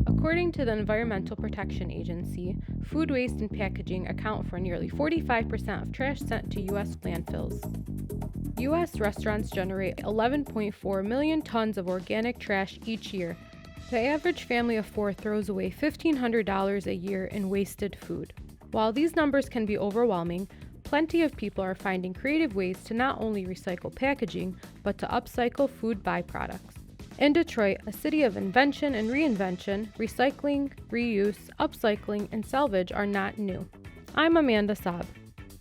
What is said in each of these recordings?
According to the Environmental Protection Agency, food waste and packaging account for nearly 45% of trash sent to U.S. landfills. U.S. restaurants generate 11.4 million tons of organic trash each year. The average family of four throws away $1,500 a year in wasted food. While these numbers can be overwhelming, plenty of people are finding creative ways to not only recycle packaging, but to upcycle food byproducts. In Detroit, a city of invention and reinvention, recycling, reuse, upcycling, and salvage are not new. I'm Amanda Saab.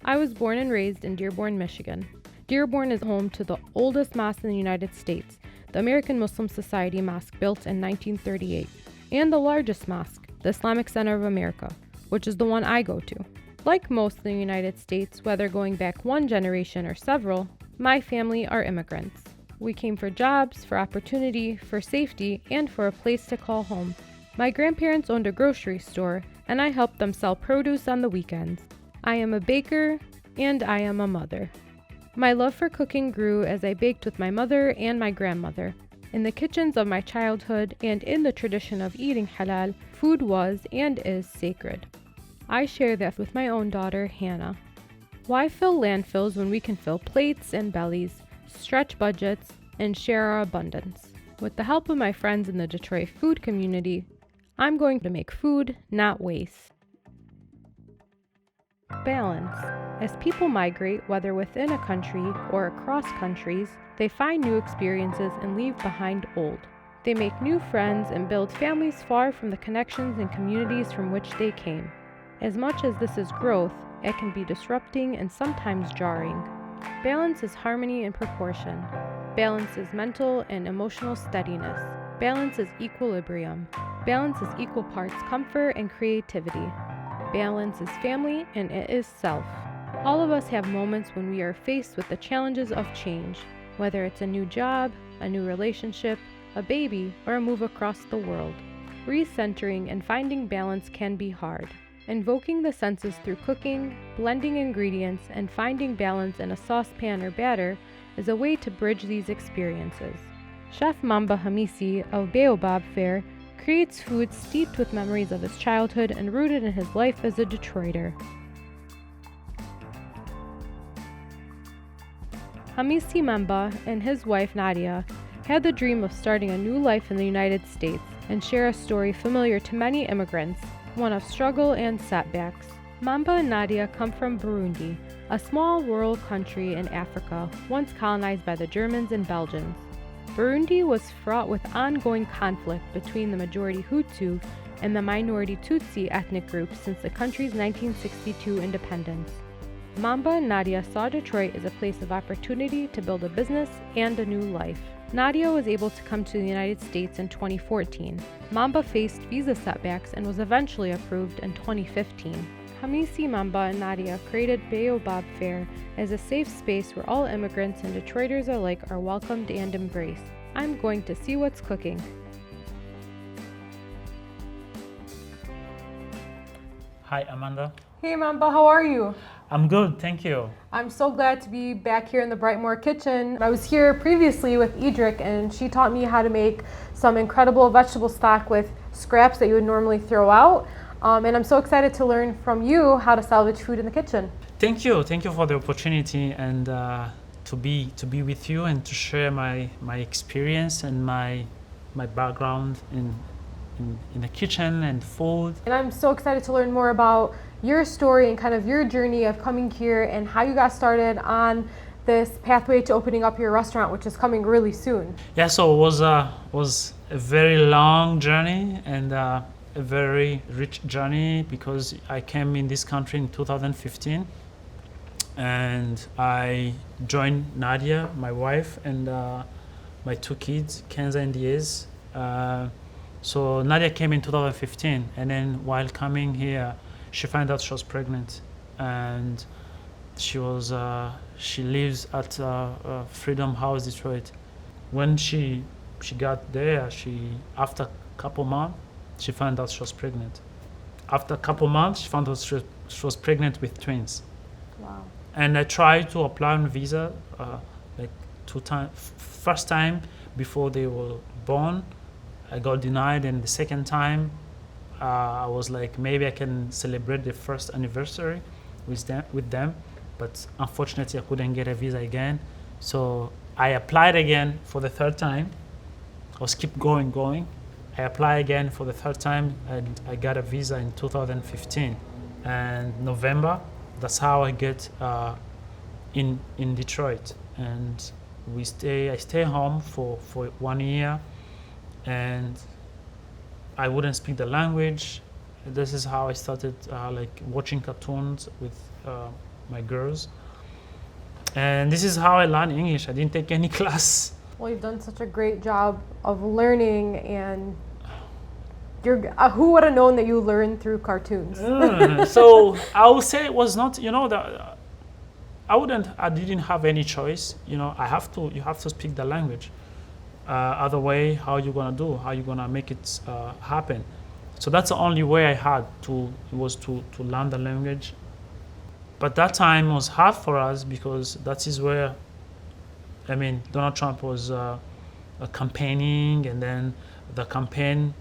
I was born and raised in Dearborn, Michigan. Dearborn is home to the oldest mosque in the United States, the American Muslim Society Mosque built in 1938, and the largest mosque, the Islamic Center of America, which is the one I go to. Like most in the United States, whether going back one generation or several, my family are immigrants. We came for jobs, for opportunity, for safety, and for a place to call home. My grandparents owned a grocery store, and I helped them sell produce on the weekends. I am a baker, and I am a mother. My love for cooking grew as I baked with my mother and my grandmother. In the kitchens of my childhood, and in the tradition of eating halal, food was and is sacred. I share that with my own daughter, Hannah. Why fill landfills when we can fill plates and bellies, stretch budgets, and share our abundance? With the help of my friends in the Detroit food community, I'm going to make food, not waste. Balance. As people migrate, whether within a country or across countries, they find new experiences and leave behind old. They make new friends and build families far from the connections and communities from which they came. As much as this is growth, it can be disrupting and sometimes jarring. Balance is harmony and proportion. Balance is mental and emotional steadiness. Balance is equilibrium. Balance is equal parts comfort and creativity. Balance is family and it is self. All of us have moments when we are faced with the challenges of change, whether it's a new job, a new relationship, a baby, or a move across the world. Recentering and finding balance can be hard. Invoking the senses through cooking, blending ingredients, and finding balance in a saucepan or batter is a way to bridge these experiences. Chef Mamba Hamisi of Baobab Fare creates food steeped with memories of his childhood and rooted in his life as a Detroiter. Hamisi Mamba and his wife Nadia had the dream of starting a new life in the United States and share a story familiar to many immigrants, one of struggle and setbacks. Mamba and Nadia come from Burundi, a small rural country in Africa once colonized by the Germans and Belgians. Burundi was fraught with ongoing conflict between the majority Hutu and the minority Tutsi ethnic groups since the country's 1962 independence. Mamba and Nadia saw Detroit as a place of opportunity to build a business and a new life. Nadia was able to come to the United States in 2014. Mamba faced visa setbacks and was eventually approved in 2015. Hamisi, Mamba, and Nadia created Baobab Fare as a safe space where all immigrants and Detroiters alike are welcomed and embraced. I'm going to see what's cooking. Hi, Amanda. Hey Mamba, how are you? I'm good, thank you. I'm so glad to be back here in the Brightmoor kitchen. I was here previously with Edric and she taught me how to make some incredible vegetable stock with scraps that you would normally throw out. And I'm so excited to learn from you how to salvage food in the kitchen. Thank you for the opportunity and to be with you and to share my experience and my background in the kitchen and food. And I'm so excited to learn more about your story and kind of your journey of coming here and how you got started on this pathway to opening up your restaurant, which is coming really soon. Yeah, so it was a very long journey and a very rich journey because I came in this country in 2015 and I joined Nadia, my wife, and my two kids, Kenza and Diaz. So Nadia came in 2015 and then while coming here, she found out she was pregnant and she lives at Freedom House, Detroit. When she got there, after a couple months, she found out she was pregnant. After a couple months, she found out she was pregnant with twins. Wow. And I tried to apply on visa like 2 times. First time before they were born, I got denied, and the second time I was like, maybe I can celebrate the first anniversary with them, but unfortunately I couldn't get a visa again. So I applied again for the third time. I was keep going. I applied again for the third time, and I got a visa in 2015 and November. That's how I get in Detroit, and I stay home for 1 year, and I wouldn't speak the language. This is how I started like watching cartoons with my girls, and this is how I learned English. I didn't take any class. Well, you've done such a great job of learning, and who would have known that you learned through cartoons? So I would say it was not, that I didn't have any choice. You have to speak the language. Other way, how you gonna make it happen? So that's the only way I had to learn the language. But that time was hard for us because that is where, Donald Trump was campaigning, and then the campaign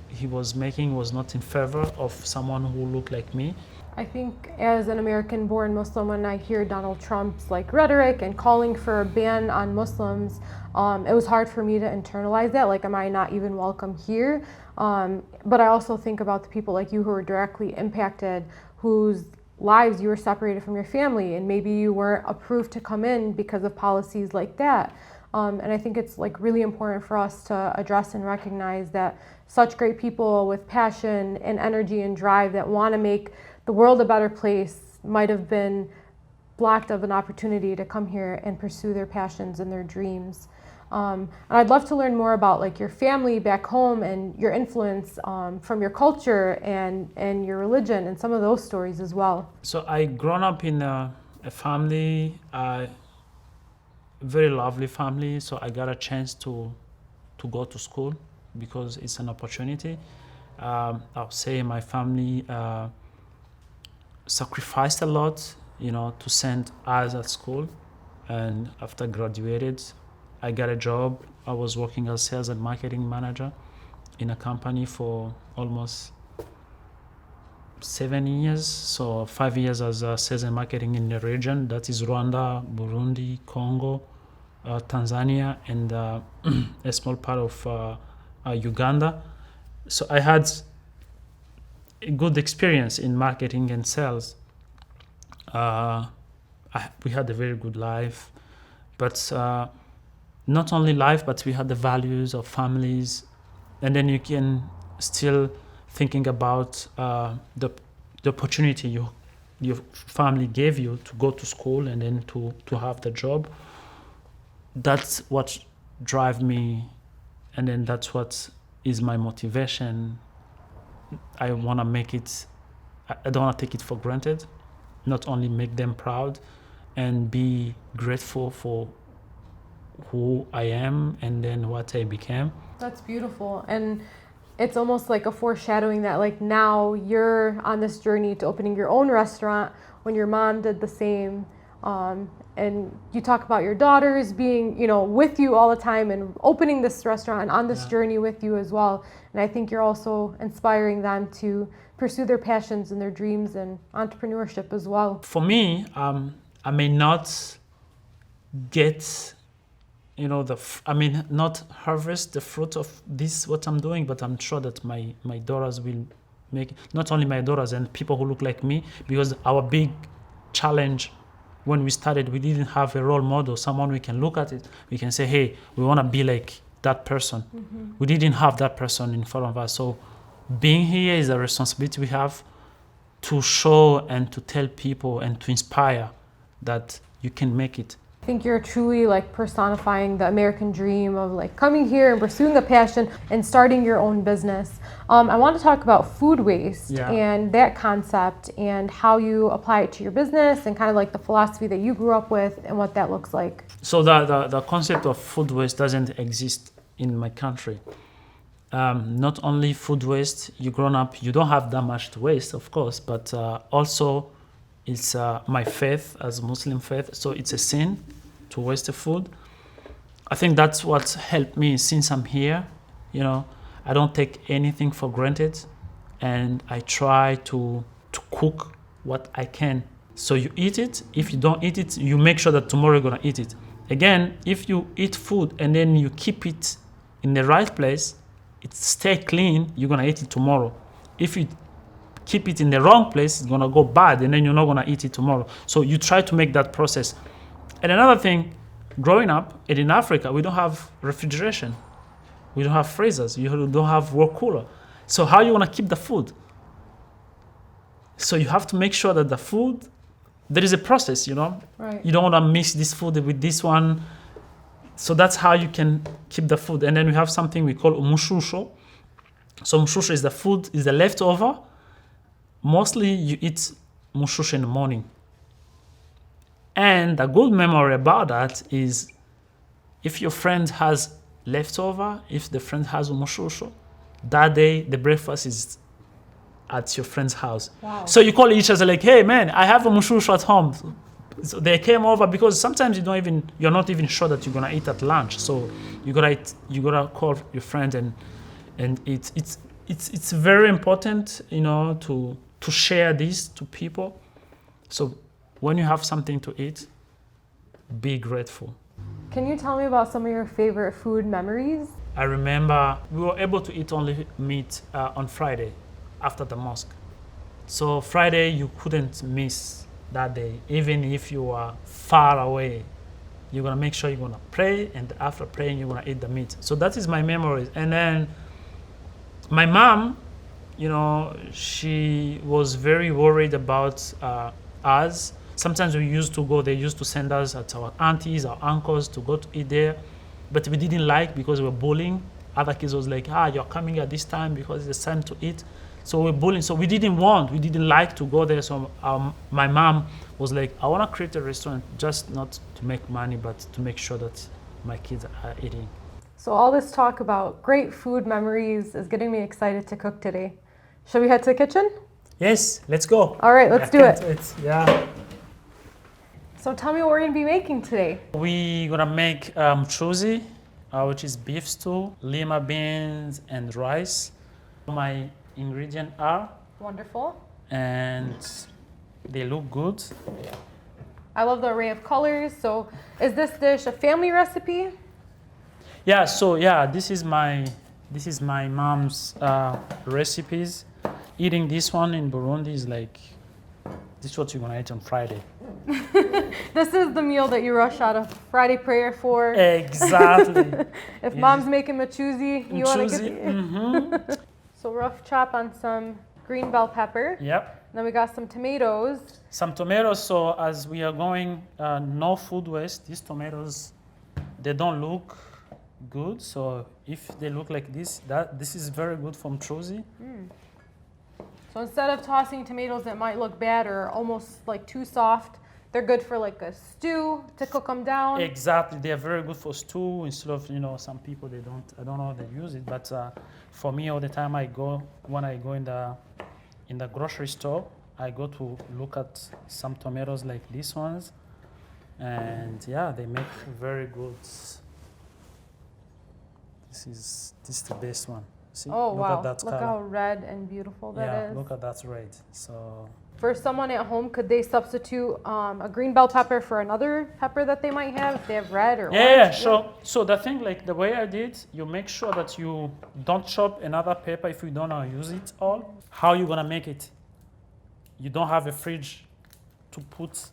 he was making was not in favor of someone who looked like me. I think as an American-born Muslim, when I hear Donald Trump's rhetoric and calling for a ban on Muslims, it was hard for me to internalize that. Am I not even welcome here? But I also think about the people like you who were directly impacted, whose lives you were separated from your family, and maybe you weren't approved to come in because of policies like that. And I think it's really important for us to address and recognize that such great people with passion and energy and drive that want to make the world a better place might have been blocked of an opportunity to come here and pursue their passions and their dreams. And I'd love to learn more about your family back home and your influence from your culture and your religion and some of those stories as well. So I grown up in a family, very lovely family. So I got a chance to go to school because it's an opportunity. I'll say my family sacrificed a lot, to send us at school. And after graduated, I got a job. I was working as sales and marketing manager in a company for almost 7 years. So 5 years as sales and marketing in the region. That is Rwanda, Burundi, Congo, Tanzania, and a small part of Uganda. So I had a good experience in marketing and sales. We had a very good life, but not only life, but we had the values of families, and then you can still thinking about the opportunity your family gave you to go to school and then to have the job. That's what drive me, and then that's what is my motivation. I want to make it, I don't want to take it for granted, not only make them proud and be grateful for who I am and then what I became. That's beautiful. And it's almost like a foreshadowing that now you're on this journey to opening your own restaurant when your mom did the same. And you talk about your daughters being, with you all the time and opening this restaurant and on this journey with you as well. And I think you're also inspiring them to pursue their passions and their dreams and entrepreneurship as well. For me, I may not get, not harvest the fruit of this, what I'm doing, but I'm sure that my daughters will make it. Not only my daughters and people who look like me, because our big challenge when we started, we didn't have a role model, someone we can look at it, we can say, hey, we want to be like that person. Mm-hmm. We didn't have that person in front of us. So being here is a responsibility we have to show and to tell people and to inspire that you can make it. I think you're truly personifying the American dream of coming here and pursuing a passion and starting your own business. I want to talk about food waste and that concept and how you apply it to your business and kind of the philosophy that you grew up with and what that looks like. So the concept of food waste doesn't exist in my country. Not only food waste, you grown up, you don't have that much to waste, of course, but also it's my faith as Muslim faith, so it's a sin to waste the food. I think that's what helped me since I'm here. I don't take anything for granted, and I try to cook what I can. So you eat it. If you don't eat it, you make sure that tomorrow you're gonna eat it. Again, if you eat food and then you keep it in the right place, it stay clean, you're gonna eat it tomorrow. If you keep it in the wrong place, it's gonna go bad, and then you're not gonna eat it tomorrow. So you try to make that process. And another thing, growing up and in Africa, we don't have refrigeration. We don't have freezers. You don't have work cooler. So how you wanna keep the food? So you have to make sure that the food, there is a process, you know? Right. You don't wanna mix this food with this one. So that's how you can keep the food. And then we have something we call umushusho. So umushusho is the food, is the leftover. Mostly you eat umushusho in the morning. And the good memory about that is if your friend has leftover, if the friend has umushusho, that day the breakfast is at your friend's house. Wow. So you call each other like, hey man, I have umushusho at home. So they came over because sometimes you're not even sure that you're gonna eat at lunch. So you gotta call your friend and it's very important, you know, to share this to people. So when you have something to eat, be grateful. Can you tell me about some of your favorite food memories? I remember we were able to eat only meat on Friday after the mosque. So Friday you couldn't miss that day, even if you are far away. You're gonna make sure you're gonna pray, and after praying you're gonna eat the meat. So that is my memories. And then my mom, you know, she was very worried about us. Sometimes they used to send us at our aunties, our uncles to go to eat there, but we didn't like because we were bullying. Other kids was like, you're coming at this time because it's time to eat. So we're bullying. So we didn't like to go there. So my mom was like, I want to create a restaurant, just not to make money, but to make sure that my kids are eating. So all this talk about great food memories is getting me excited to cook today. Should we head to the kitchen? Yes, let's go. All right, let's do it. Yeah. So tell me what we're gonna be making today. We're gonna make chuzi, which is beef stew, lima beans, and rice. My ingredients are, Wonderful. and they look good. I love the array of colors. So is this dish a family recipe? Yeah, so this is my mom's recipes. Eating this one in Burundi is like, this is what you're gonna eat on Friday. This is the meal that you rush out of Friday prayer for. Exactly. If mom's making machuzi, you want to get Mm-hmm. So rough chop on some green bell pepper. Yep. Then we got some tomatoes. Some tomatoes. So as we are going, no food waste. These tomatoes, they don't look good. So if they look like this, this is very good from chuzi. So instead of tossing tomatoes that might look bad or almost like too soft, they're good for like a stew to cook them down. Exactly, they are very good for stew instead of, you know, some people they don't. I don't know how they use it, but for me all the time when I go in the grocery store, I go to look at some tomatoes like these ones, and they make very good. This is the best one. See? Oh wow! At that look color. how red and beautiful that is. Yeah, look at that red. So for someone at home, could they substitute a green bell pepper for another pepper that they might have if they have red or orange? Yeah, sure. So the thing, like the way I did, you make sure that you don't chop another pepper if you don't want to use it all. How you gonna make it? You don't have a fridge to put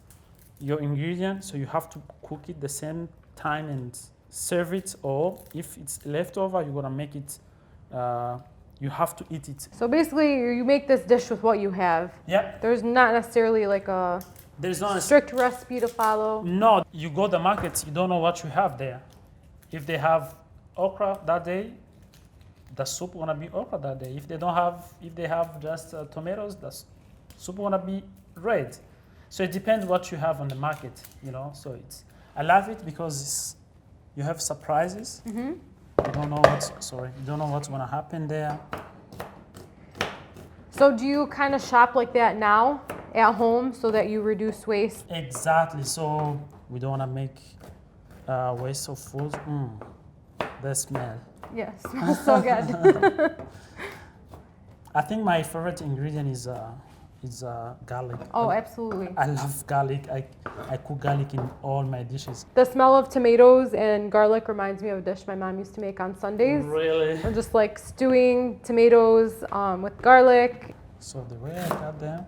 your ingredients, so you have to cook it the same time and serve it. Or if it's leftover, you're gonna make it. You have to eat it. So basically, you make this dish with what you have. Yeah. There's not necessarily like a strict recipe to follow. No, you go to the market, you don't know what you have there. If they have okra that day, the soup wanna be okra that day. If they have just tomatoes, the soup wanna be red. So it depends what you have on the market, you know. So I love it because you have surprises. Mm-hmm. You don't know what's gonna happen there. So do you kind of shop like that now at home so that you reduce waste? Exactly. So we don't wanna make waste of food. The smell. Yeah, smells so good. I think my favorite ingredient is garlic. Oh, absolutely. I love garlic. I cook garlic in all my dishes. The smell of tomatoes and garlic reminds me of a dish my mom used to make on Sundays. Really? Or just like stewing tomatoes with garlic. So the way I cut them.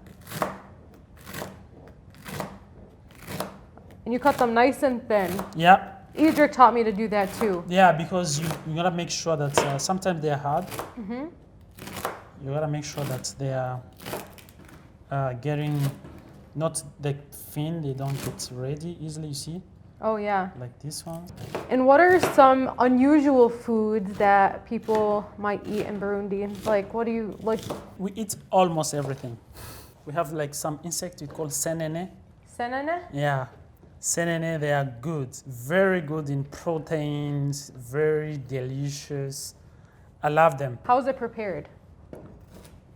And you cut them nice and thin. Yeah. Idrik taught me to do that too. Yeah, because you gotta make sure that sometimes they're hard. Mm-hmm. You gotta make sure that they are getting not the thin. They don't get ready easily. You see, Oh yeah. like this one. And what are some unusual foods that people might eat in Burundi? Like, what do you like? We eat almost everything. We have like some insect we call senene. Senene? Yeah, senene. They are good, very good in proteins, very delicious. I love them. How is it prepared?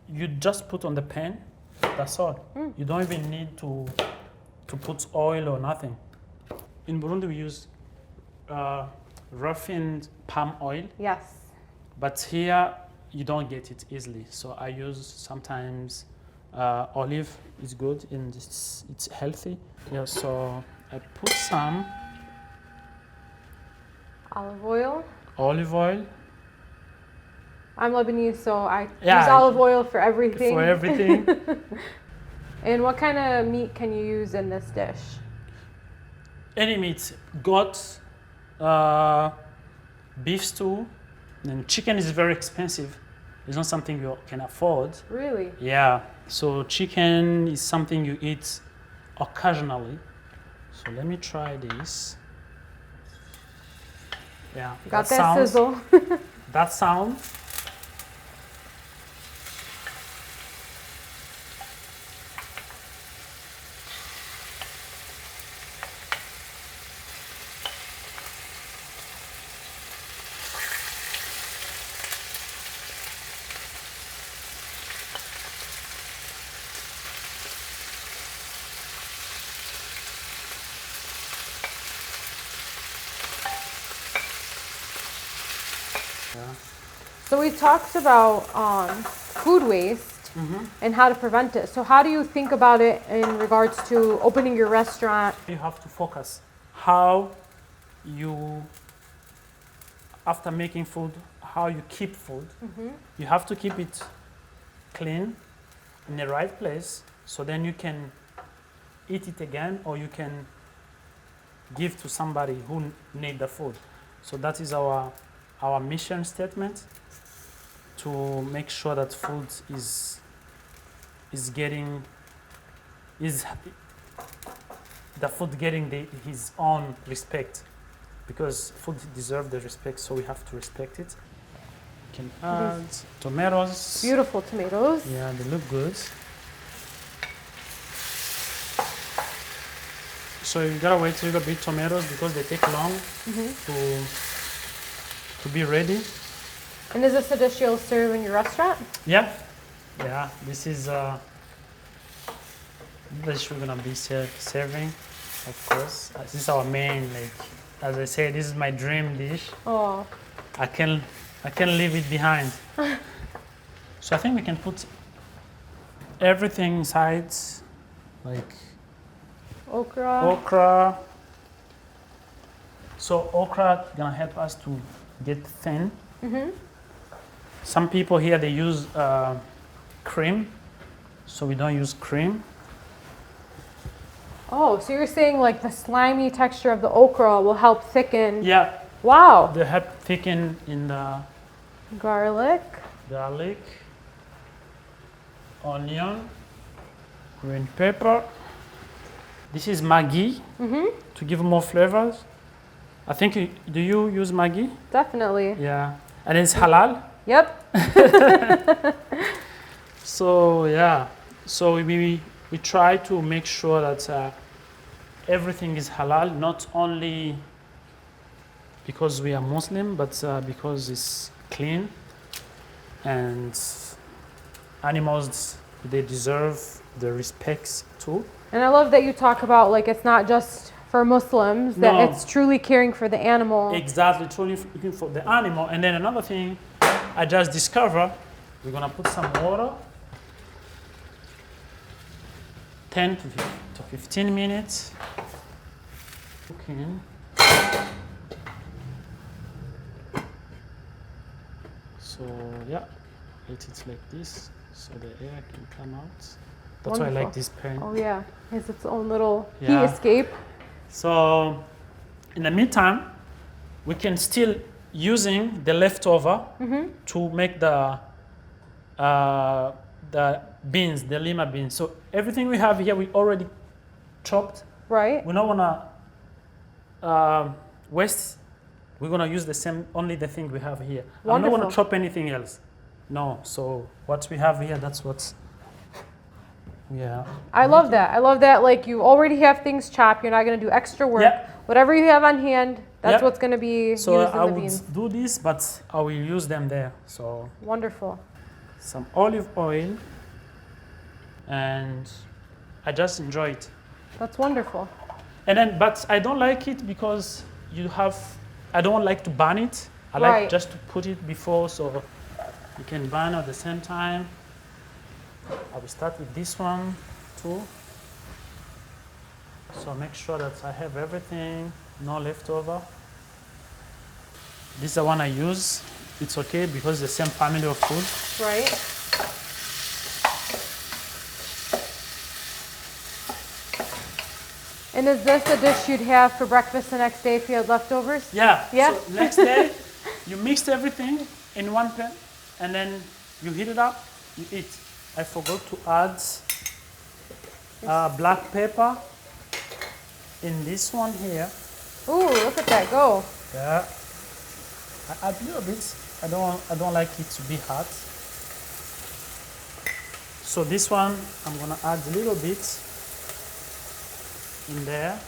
You just put on the pan. That's all. You don't even need to put oil or nothing. In Burundi, we use refined palm oil, Yes. but here you don't get it easily. So I use sometimes olive is good and it's healthy. Yeah, so I put some Olive oil. olive oil I'm Lebanese, so I Yeah, use olive oil for everything. for everything. And what kind of meat can you use in this dish? Any meat, goat, beef stew, and chicken is very expensive. It's not something you can afford. Really? Yeah, so chicken is something you eat occasionally. So let me try this. Yeah, Got that sizzle. That sound. So we talked about food waste and how to prevent it. So how do you think about it in regards to opening your restaurant? You have to focus how you, after making food, how you keep food. You have to keep it clean in the right place, so then you can eat it again, or you can give to somebody who need the food. So that is our mission statement, to make sure that food is getting the food getting his own respect, because food deserves the respect, so we have to respect it. You can add tomatoes. Beautiful tomatoes. Yeah, they look good. So you gotta wait a little bit tomatoes because they take long to be ready. And is this a dish you'll serve in your restaurant? Yeah, yeah. This is dish we're gonna be serving, of course. This is our main, like, as I said, this is my dream dish. Oh, I can leave it behind. So I think we can put everything inside, like okra. So okra gonna help us to get thin. Some people here, they use cream, so we don't use cream. Oh, so you're saying like the slimy texture of the okra will help thicken? Yeah, Wow. they help thicken in the Garlic. garlic, onion, green pepper. This is Maggi to give more flavors. I think, do you use Maggi? Definitely. Yeah, and it's halal. Yep. So yeah, so we try to make sure that everything is halal, not only because we are Muslim, but because it's clean, and animals, they deserve the respects too. And I love that you talk about like it's not just for Muslims, that No. it's truly caring for the animal. Exactly, truly looking for the animal. And then another thing I just discovered, we're gonna put some water, 10 to 15 minutes. Cooking. So yeah, let it like this, so the air can come out. That's why I like Wonderful. this pan. Oh yeah, it has its own little Yeah. heat escape. So in the meantime, we can still using the leftover to make the beans, the lima beans. So everything we have here, we already chopped. Right. We don't wanna waste. We're gonna use the same, only the thing we have here. I'm not Wonderful. gonna chop anything else. No. So what we have here, that's what's. Yeah. I love that. I love that. Like you already have things chopped. You're not going to do extra work. Yep. Whatever you have on hand, that's Yep. what's going to be So used in I the would beans. do this, but I will use them there. So Wonderful. some olive oil, and I just enjoy it. That's wonderful. And then, but I don't like it because you have. I don't like to burn it. I like Right. just to put it before, so you can burn at the same time. I will start with this one too. So make sure that I have everything, no leftover. This is the one I use. It's okay because it's the same family of food. Right. And is this a dish you'd have for breakfast the next day if you had leftovers? Yeah. Yeah. So next day, you mix everything in one pan, and then you heat it up. You eat. I forgot to add black pepper in this one here. Ooh, look at that go. Yeah. I add a little bit. I don't like it to be hot. So this one I'm gonna add a little bit in there.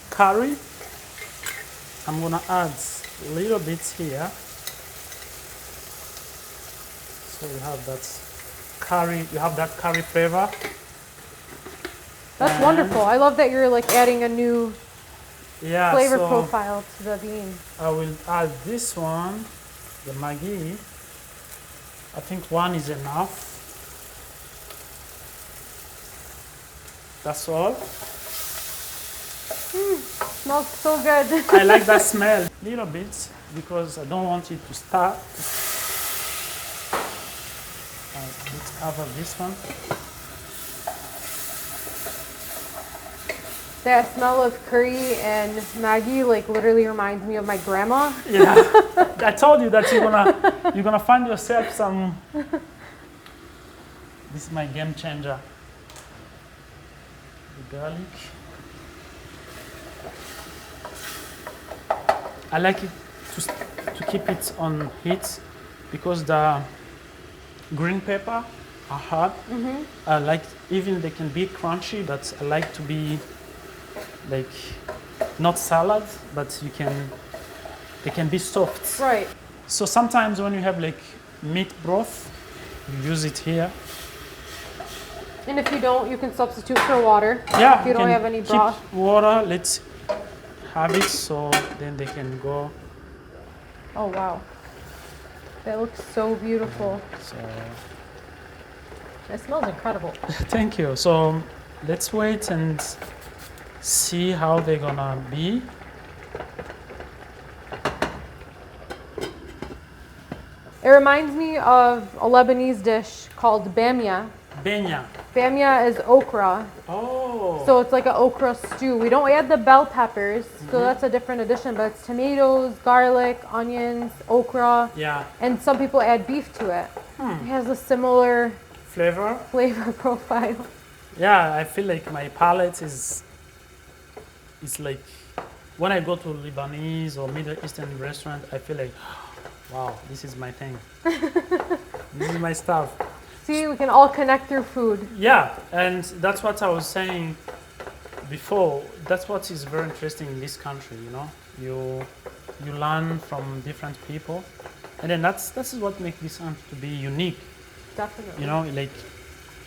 Curry. I'm gonna add a little bit here. So you have that curry. You have that curry flavor. That's And- wonderful. I love that you're like adding a new Yeah. flavor so profile to the bean. I will add this one, the Maggi. I think one is enough. That's all. Smells so good. I like that smell a little bit because I don't want it to start. Let's cover this one. That smell of curry and Maggi like literally reminds me of my grandma. Yeah, I told you that you're gonna find yourself some. This is my game changer. The garlic. I like it to keep it on heat because the green pepper are hot. I like even they can be crunchy, but I like to be like not salad, but they can be soft. Right. So sometimes when you have like meat broth, you use it here. And if you don't, you can substitute for water. Yeah, If you don't can have any keep broth. water. Let's have it so then they can go. Oh wow. That looks so beautiful. So It smells incredible. thank you. So let's wait and see how they're gonna be. It reminds me of a Lebanese dish called bamia. Benya. Bamia is okra. Oh. So it's like an okra stew. We don't add the bell peppers, so that's a different addition, but it's tomatoes, garlic, onions, okra, yeah. and some people add beef to it. It has a similar Flavor. flavor profile. Yeah, I feel like my palate is like when I go to Lebanese or Middle Eastern restaurant, I feel like, wow, this is my thing. This is my stuff. See, we can all connect through food. Yeah, and that's what I was saying before. That's what is very interesting in this country. You know, you learn from different people, and then that is what makes this country to be unique. Definitely. You know, like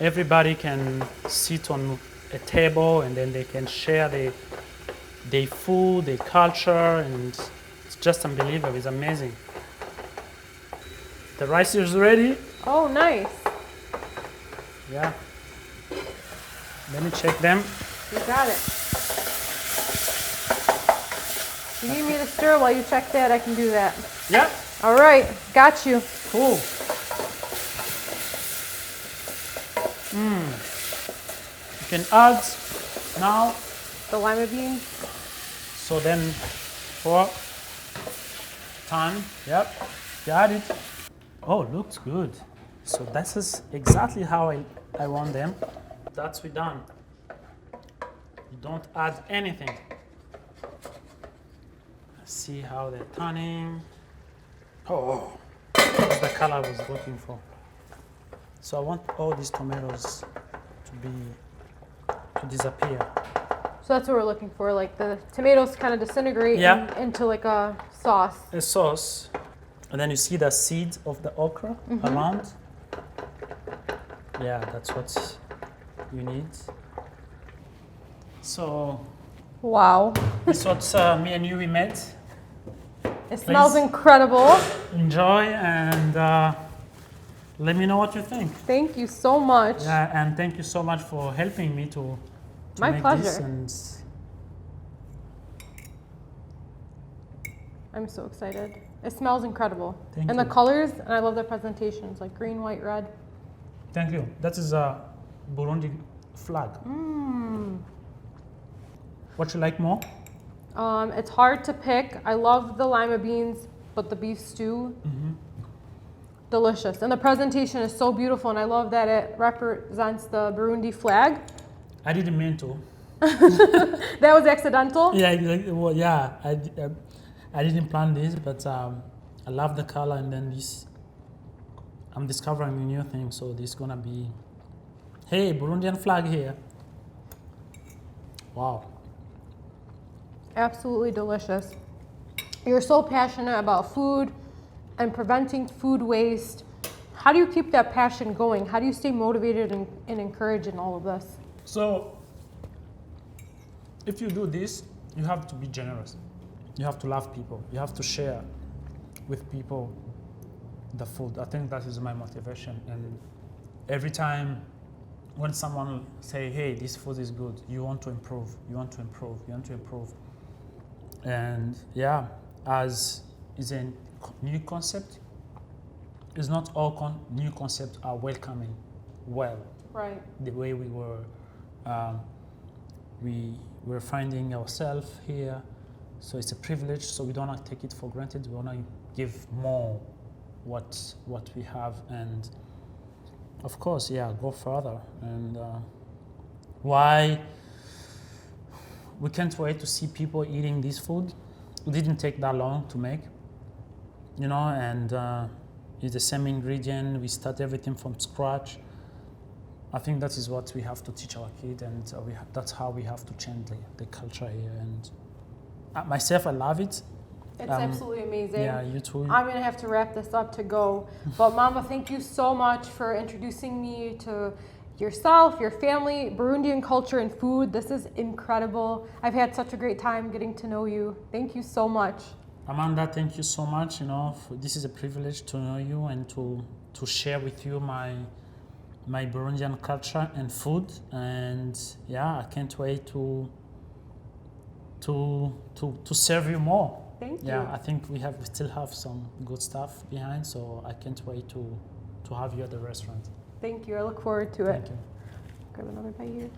everybody can sit on a table, and then they can share their food, their culture, and it's just unbelievable. It's amazing. The rice is ready. Oh, nice. Yeah. Let me check them. You got it. You need me to stir while you check that, I can do that. Yeah. All right, got you. Cool. You can add now. The lima beans. So then for time, yep, got it. Oh, looks good. So this is exactly how I want them. That's we done. You don't add anything. See how they're turning. Oh, that's the color I was looking for. So I want all these tomatoes to disappear. So that's what we're looking for, like the tomatoes kind of disintegrate into like a sauce. A sauce. And then you see the seeds of the okra around. Yeah, that's what you need. So Wow. this is what me and you we made. It smells incredible. Enjoy and let me know what you think. Thank you so much. Yeah, and thank you so much for helping me to My make pleasure. this. And I'm so excited. It smells incredible. Thank and you. the colors, and I love the presentations, like green, white, red. Thank you. That is a Burundi flag. What you like more? It's hard to pick. I love the lima beans, but the beef stew, delicious. And the presentation is so beautiful, and I love that it represents the Burundi flag. I didn't mean to. That was accidental? Yeah, well, yeah. I didn't plan this, but I love the color, and then this. I'm discovering a new thing, so this is gonna be. Hey, Burundian flag here. Wow. Absolutely delicious. You're so passionate about food and preventing food waste. How do you keep that passion going? How do you stay motivated and encouraged in all of this? So, if you do this, you have to be generous. You have to love people. You have to share with people the food. I think that is my motivation. And every time when someone say, hey, this food is good, you want to improve, you want to improve, you want to improve. And yeah, as is a new concept, it's not all new concepts are welcoming well. Right. The way we were finding ourselves here. So it's a privilege, so we don't want to take it for granted. We want to give more what we have, and of course, yeah, go further. And why we can't wait to see people eating this food. It didn't take that long to make, you know, and it's the same ingredient. We start everything from scratch. I think that is what we have to teach our kids, and that's how we have to change the culture here. And myself, I love it. It's absolutely amazing. Yeah, you too. I'm going to have to wrap this up to go. But Mamba, thank you so much for introducing me to yourself, your family, Burundian culture and food. This is incredible. I've had such a great time getting to know you. Thank you so much. Amanda, thank you so much. You know, this is a privilege to know you and to share with you my Burundian culture and food. And yeah, I can't wait to serve you more. Thank you. Yeah, I think we still have some good stuff behind, so I can't wait to have you at the restaurant. Thank you. I look forward to it. Thank you. Grab another bite here.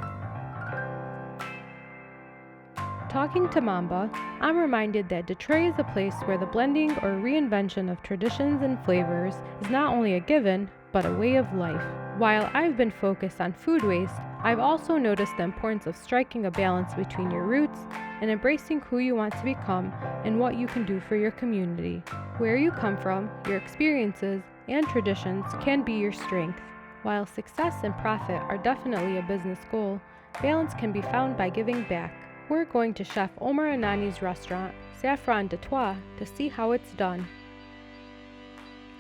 Talking to Mamba, I'm reminded that Detroit is a place where the blending or reinvention of traditions and flavors is not only a given, but a way of life. While I've been focused on food waste, I've also noticed the importance of striking a balance between your roots and embracing who you want to become and what you can do for your community. Where you come from, your experiences, and traditions can be your strength. While success and profit are definitely a business goal, balance can be found by giving back. We're going to Chef Omar Anani's restaurant, Saffron de Twah, to see how it's done.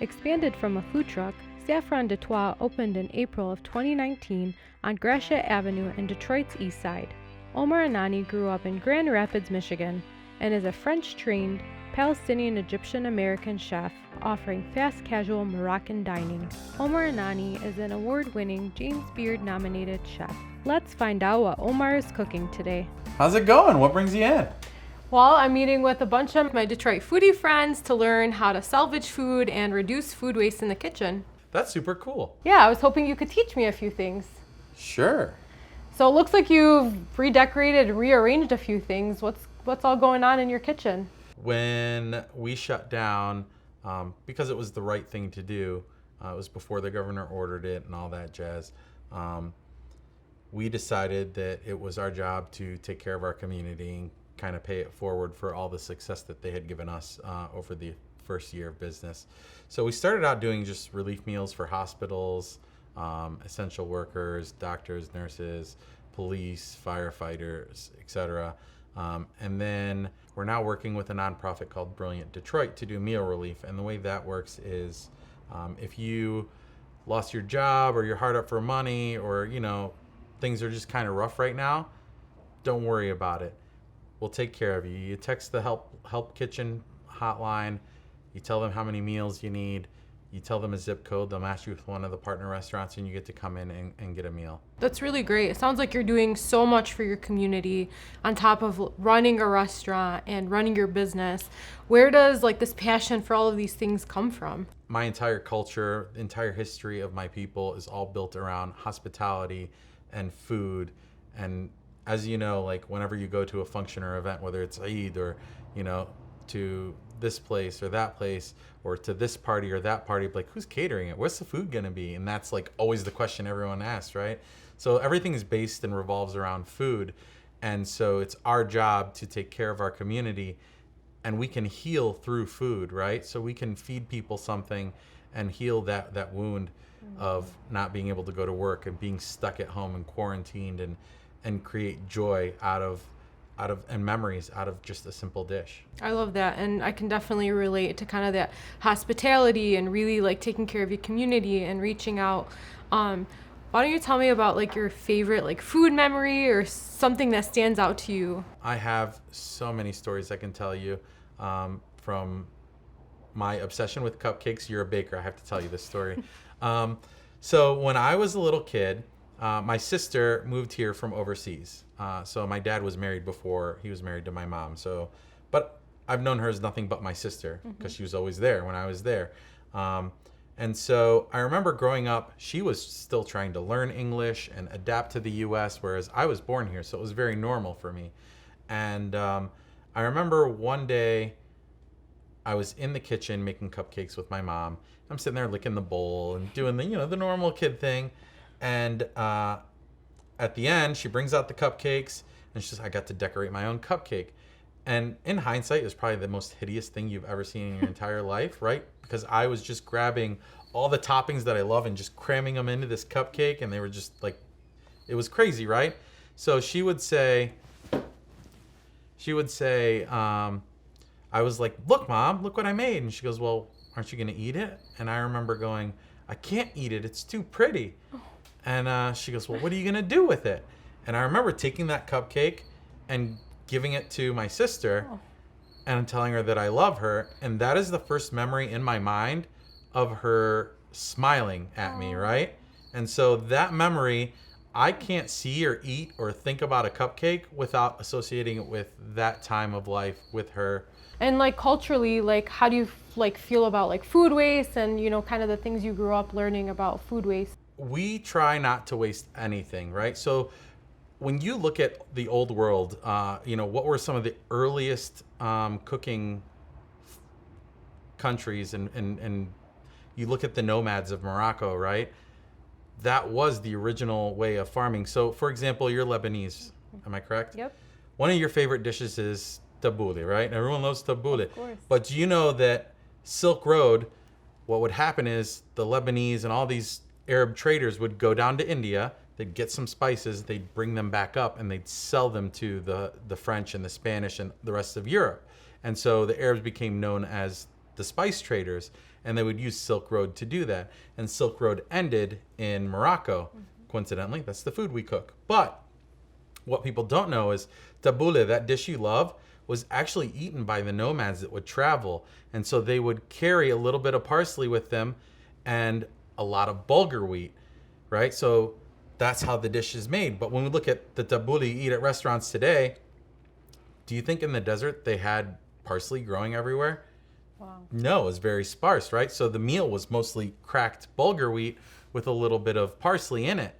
Expanded from a food truck, Saffron de Twah opened in April of 2019 on Gratiot Avenue in Detroit's East Side. Omar Anani grew up in Grand Rapids, Michigan, and is a French-trained Palestinian-Egyptian-American chef offering fast casual Moroccan dining. Omar Anani is an award-winning James Beard-nominated chef. Let's find out what Omar is cooking today. How's it going? What brings you in? Well, I'm meeting with a bunch of my Detroit foodie friends to learn how to salvage food and reduce food waste in the kitchen. That's super cool. Yeah, I was hoping you could teach me a few things. Sure. So it looks like you've redecorated and rearranged a few things. What's all going on in your kitchen? When we shut down, because it was the right thing to do, it was before the governor ordered it and all that jazz, we decided that it was our job to take care of our community and kind of pay it forward for all the success that they had given us over the first year of business. So we started out doing just relief meals for hospitals, essential workers, doctors, nurses, police, firefighters, etc. And then we're now working with a nonprofit called Brilliant Detroit to do meal relief. And the way that works is if you lost your job or you're hard up for money or, things are just kind of rough right now, don't worry about it. We'll take care of you. You text the help kitchen hotline. You tell them how many meals you need. You tell them a zip code. They'll match you with one of the partner restaurants, and you get to come in and get a meal. That's really great. It sounds like you're doing so much for your community on top of running a restaurant and running your business. Where does this passion for all of these things come from? My entire culture, the entire history of my people is all built around hospitality and food. And as you know, whenever you go to a function or event, whether it's Eid or, to this place or that place or to this party or that party, who's catering it? What's the food gonna be? And that's always the question everyone asks, right? So everything is based and revolves around food. And so it's our job to take care of our community, and we can heal through food, right? So we can feed people something and heal that wound of not being able to go to work and being stuck at home and quarantined and create joy out of and memories out of just a simple dish. I love that, and I can definitely relate to kind of that hospitality and really taking care of your community and reaching out. Why don't you tell me about your favorite food memory or something that stands out to you? I have so many stories I can tell you, from my obsession with cupcakes. You're a baker, I have to tell you this story. So when I was a little kid, my sister moved here from overseas. So my dad was married before he was married to my mom. But I've known her as nothing but my sister because she was always there when I was there. And so I remember growing up, she was still trying to learn English and adapt to the U.S., whereas I was born here, so it was very normal for me. And I remember one day I was in the kitchen making cupcakes with my mom. I'm sitting there licking the bowl and doing the normal kid thing. And at the end, she brings out the cupcakes and she says, I got to decorate my own cupcake. And in hindsight, it was probably the most hideous thing you've ever seen in your entire life, right? Because I was just grabbing all the toppings that I love and just cramming them into this cupcake. And they were just it was crazy, right? So she would say, I was like, look, Mom, look what I made. And she goes, well, aren't you going to eat it? And I remember going, I can't eat it. It's too pretty. And she goes, well, what are you going to do with it? And I remember taking that cupcake and giving it to my sister and telling her that I love her. And that is the first memory in my mind of her smiling at me, right? And so that memory, I can't see or eat or think about a cupcake without associating it with that time of life with her. And culturally, how do you feel about food waste and kind of the things you grew up learning about food waste? We try not to waste anything, right? So when you look at the old world, what were some of the earliest cooking countries, and you look at the nomads of Morocco, right? That was the original way of farming. So, for example, you're Lebanese, am I correct? Yep. One of your favorite dishes is tabbouleh, right? Everyone loves tabbouleh. Of course. But do you know that Silk Road, what would happen is the Lebanese and all these Arab traders would go down to India, they'd get some spices, they'd bring them back up, and they'd sell them to the French and the Spanish and the rest of Europe. And so the Arabs became known as the spice traders, and they would use Silk Road to do that. And Silk Road ended in Morocco. Coincidentally, that's the food we cook. But what people don't know is tabbouleh, that dish you love, was actually eaten by the nomads that would travel. And so they would carry a little bit of parsley with them and a lot of bulgur wheat, right? So that's how the dish is made. But when we look at the tabbouleh you eat at restaurants today, do you think in the desert they had parsley growing everywhere? Wow. No, it was very sparse, right? So the meal was mostly cracked bulgur wheat with a little bit of parsley in it.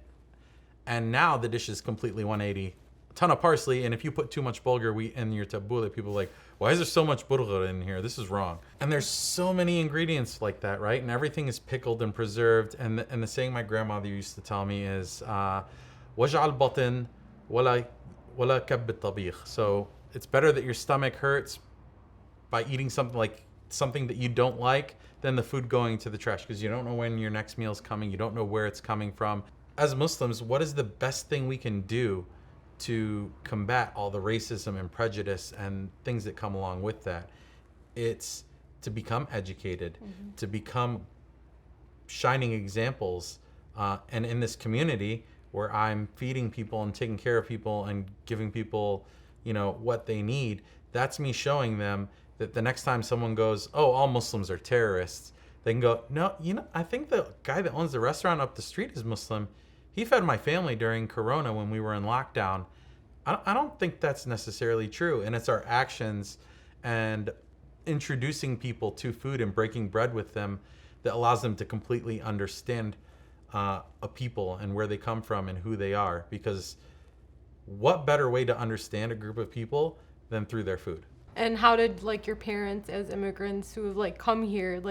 And now the dish is completely 180. A ton of parsley, and if you put too much bulgur wheat in your tabbouleh, people are like, why is there so much bulgur in here? This is wrong. And there's so many ingredients like that, right? And everything is pickled and preserved. And the saying my grandmother used to tell me is, وَجْعَ الْبَطِنْ وَلَا كَبِّ الطَّبِيخ. So it's better that your stomach hurts by eating something that you don't like than the food going to the trash, because you don't know when your next meal is coming. You don't know where it's coming from. As Muslims, what is the best thing we can do to combat all the racism and prejudice and things that come along with that? It's to become educated, to become shining examples. And in this community where I'm feeding people and taking care of people and giving people, what they need, that's me showing them that the next time someone goes, oh, all Muslims are terrorists, they can go, no, I think the guy that owns the restaurant up the street is Muslim. He fed my family during Corona when we were in lockdown. I don't think that's necessarily true. And it's our actions and introducing people to food and breaking bread with them that allows them to completely understand a people and where they come from and who they are. Because what better way to understand a group of people than through their food? And how did your parents as immigrants who have come here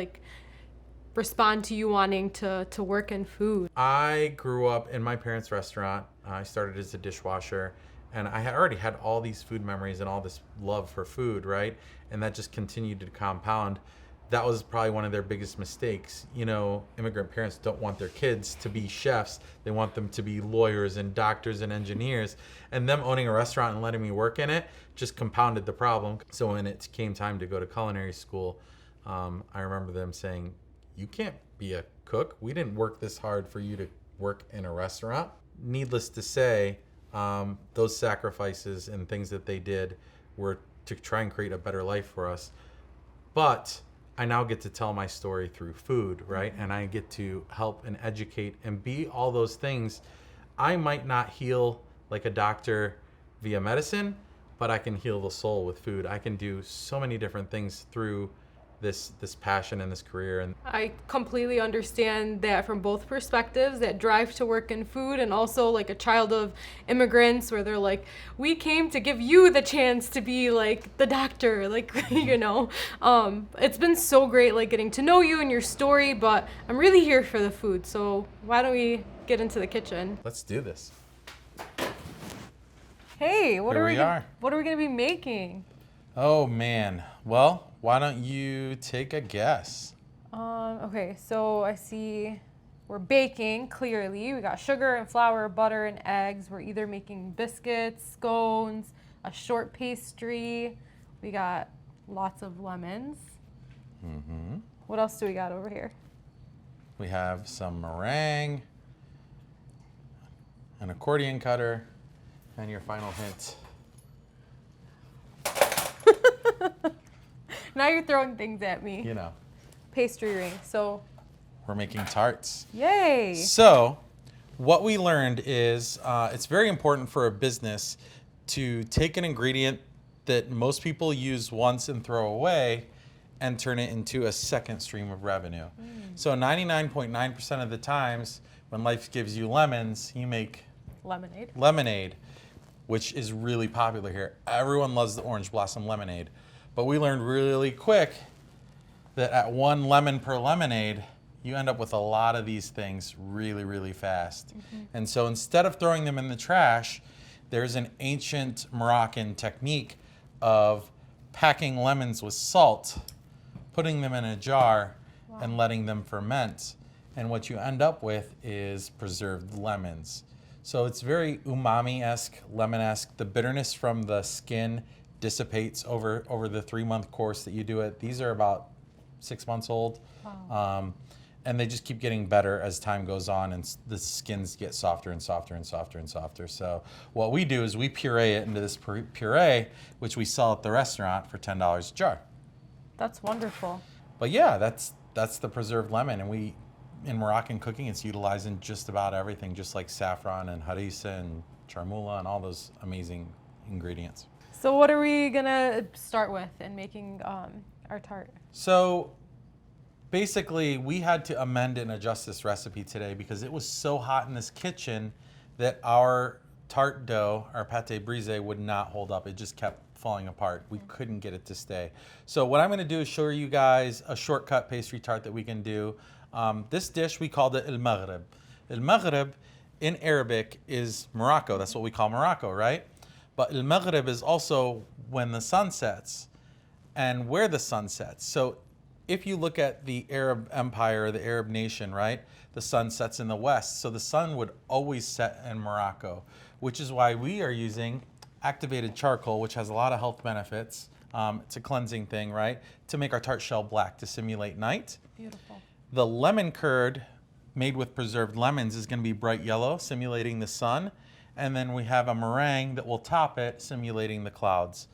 respond to you wanting to work in food? I grew up in my parents' restaurant. I started as a dishwasher, and I had already had all these food memories and all this love for food, right? And that just continued to compound. That was probably one of their biggest mistakes. Immigrant parents don't want their kids to be chefs. They want them to be lawyers and doctors and engineers. And them owning a restaurant and letting me work in it just compounded the problem. So when it came time to go to culinary school, I remember them saying, you can't be a cook. We didn't work this hard for you to work in a restaurant. Needless to say, those sacrifices and things that they did were to try and create a better life for us. But I now get to tell my story through food, right? And I get to help and educate and be all those things. I might not heal like a doctor via medicine, but I can heal the soul with food. I can do so many different things through this passion and this career. And I completely understand that from both perspectives, that drive to work in food, and also a child of immigrants where they're we came to give you the chance to be the doctor, it's been so great getting to know you and your story, but I'm really here for the food. So why don't we get into the kitchen? let's do this. Hey, what Here are we we are. What are we gonna be making? Oh man. Well, why don't you take a guess? Okay, so I see we're baking, clearly. We got sugar and flour, butter and eggs. We're either making biscuits, scones, a short pastry. We got lots of lemons. What else do we got over here? We have some meringue, an accordion cutter, and your final hint. Now you're throwing things at me. Pastry ring. So We're making tarts. yay. So what we learned is it's very important for a business to take an ingredient that most people use once and throw away and turn it into a second stream of revenue. So 99.9% of the times when life gives you lemons, you make lemonade, which is really popular here. Everyone loves the orange blossom lemonade. But we learned really quick that at 1 lemon per lemonade, you end up with a lot of these things really, really fast. And so instead of throwing them in the trash, there's an ancient Moroccan technique of packing lemons with salt, putting them in a jar, and letting them ferment. And what you end up with is preserved lemons. So it's very umami-esque, lemon-esque. The bitterness from the skin dissipates over the 3-month course that you do it. These are about 6 months old. Wow. And they just keep getting better as time goes on, and the skins get softer and softer and softer and softer. So what we do is we puree it into this puree, which we sell at the restaurant for $10 a jar. That's wonderful. But yeah, that's the preserved lemon, and in Moroccan cooking, it's utilized in just about everything, just like saffron and harissa and charmoula and all those amazing ingredients. So what are we gonna start with in making our tart? So basically, we had to amend and adjust this recipe today because it was so hot in this kitchen that our tart dough, our pâte brisée, would not hold up. It just kept falling apart. We couldn't get it to stay. So what I'm going to do is show you guys a shortcut pastry tart that we can do. This dish, we called it El Maghreb. El Maghreb in Arabic is Morocco. That's what we call Morocco, right? But El Maghreb is also when the sun sets and where the sun sets. So if you look at the Arab Empire or the Arab nation, right, the sun sets in the west. So the sun would always set in Morocco, which is why we are using activated charcoal, which has a lot of health benefits. It's a cleansing thing, right, to make our tart shell black to simulate night. Beautiful. The lemon curd made with preserved lemons is going to be bright yellow, simulating the sun. And then we have a meringue that will top it, simulating the clouds.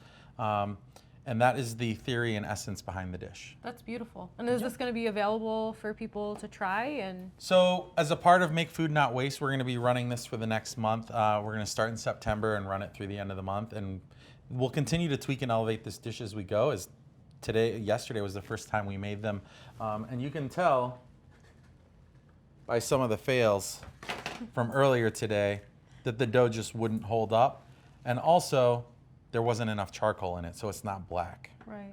And that is the theory and essence behind the dish. That's beautiful. And is this going to be available for people to try? And so as a part of Make Food Not Waste, we're going to be running this for the next month. We're going to start in September and run it through the end of the month. And we'll continue to tweak and elevate this dish as we go. As yesterday was the first time we made them. And you can tell by some of the fails from earlier today that the dough just wouldn't hold up. And also, there wasn't enough charcoal in it, so it's not black. right.